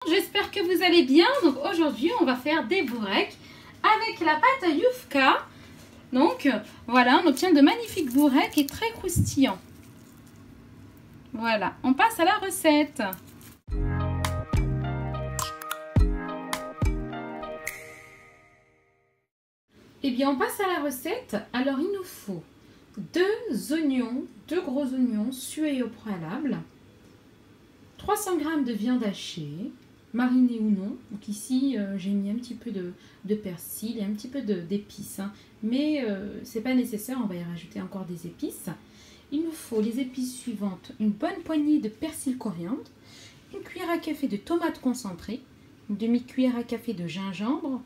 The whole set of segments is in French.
J'espère que vous allez bien. Donc aujourd'hui on va faire des bourrecs avec la pâte Yufka. Donc voilà, on obtient de magnifiques bourrecs et très croustillants. Voilà, on passe à la recette. Eh bien on passe à la recette. Alors il nous faut deux gros oignons sués au préalable, 300 g de viande hachée, marinée ou non. Donc ici j'ai mis un petit peu de persil et un petit peu d'épices, hein. Mais c'est pas nécessaire, on va y rajouter encore des épices. Il nous faut les épices suivantes: une bonne poignée de persil coriandre, une cuillère à café de tomates concentrées, une demi-cuillère à café de gingembre,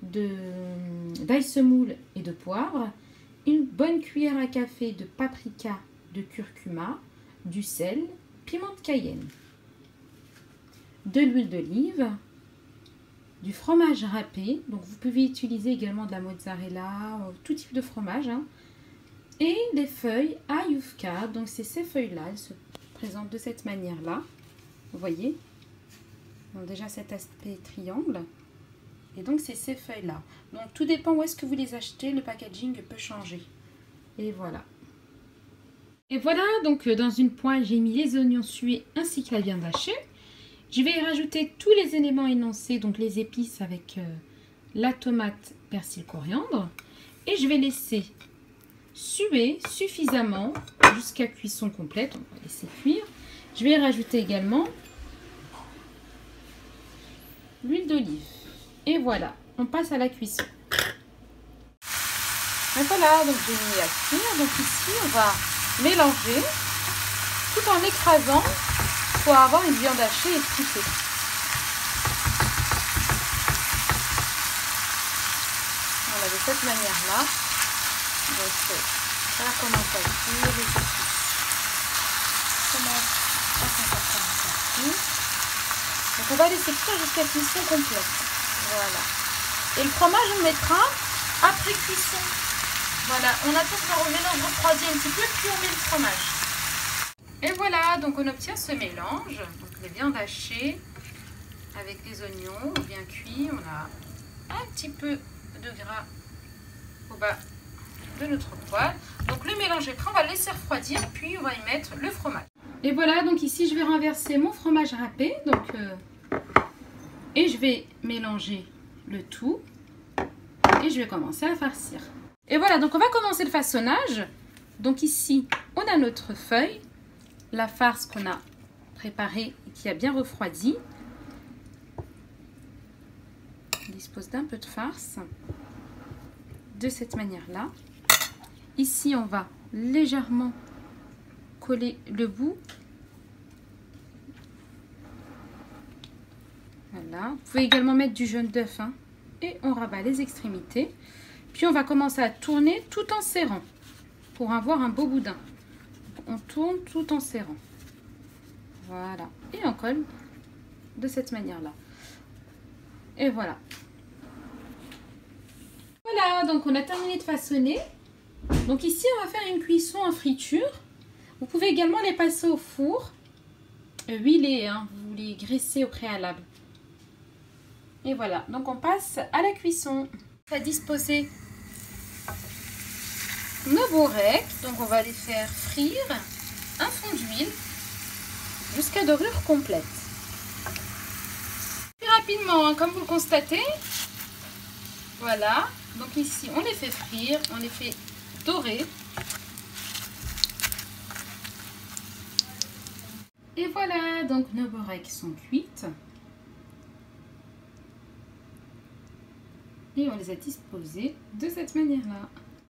d'ail semoule et de poivre, une bonne cuillère à café de paprika, de curcuma, du sel, piment de Cayenne, de l'huile d'olive, du fromage râpé, donc vous pouvez utiliser également de la mozzarella, tout type de fromage, hein, et des feuilles à Yufka. Donc c'est ces feuilles-là, elles se présentent de cette manière-là, vous voyez, donc déjà cet aspect triangle, et donc c'est ces feuilles-là. Donc tout dépend où est-ce que vous les achetez, le packaging peut changer, et voilà. Et voilà, donc dans une poêle, j'ai mis les oignons sués ainsi que la viande hachée. Je vais y rajouter tous les éléments énoncés, donc les épices avec la tomate, persil, coriandre. Et je vais laisser suer suffisamment jusqu'à cuisson complète. On va laisser cuire. Je vais y rajouter également l'huile d'olive. Et voilà, on passe à la cuisson. Et voilà, donc j'ai mis à cuire. Donc ici, on va mélanger tout en écrasant pour avoir une viande hachée épicée. Voilà, de cette manière-là. Donc ça commence à cuire, les épices commencent à s'emporter un peu. Donc on va laisser cuire jusqu'à cuisson complète. Voilà. Et le fromage on le mettra après cuisson. Voilà, on attend que le mélange refroidisse un petit peu, puis on met le fromage. Et voilà, donc on obtient ce mélange. Donc les viandes hachées avec les oignons bien cuits. On a un petit peu de gras au bas de notre poêle. Donc le mélange est prêt, on va le laisser refroidir, puis on va y mettre le fromage. Et voilà, donc ici je vais renverser mon fromage râpé. Donc, et je vais mélanger le tout. Et je vais commencer à farcir. Et voilà, donc on va commencer le façonnage. Donc ici, on a notre feuille, la farce qu'on a préparée et qui a bien refroidi. On dispose d'un peu de farce, de cette manière-là. Ici, on va légèrement coller le bout. Voilà, vous pouvez également mettre du jaune d'œuf, hein, et on rabat les extrémités. Puis on va commencer à tourner tout en serrant pour avoir un beau boudin. On tourne tout en serrant. Voilà. Et on colle de cette manière-là. Et voilà. Voilà, donc on a terminé de façonner. Donc ici, on va faire une cuisson en friture. Vous pouvez également les passer au four. Huilés, hein, vous les graissez au préalable. Et voilà, donc on passe à la cuisson. On va disposer nos bourrecs, donc on va les faire frire un fond d'huile jusqu'à dorure complète. Plus rapidement, hein, comme vous le constatez. Voilà, donc ici on les fait frire, on les fait dorer. Et voilà, donc nos bourrecs sont cuites. Et on les a disposés de cette manière-là.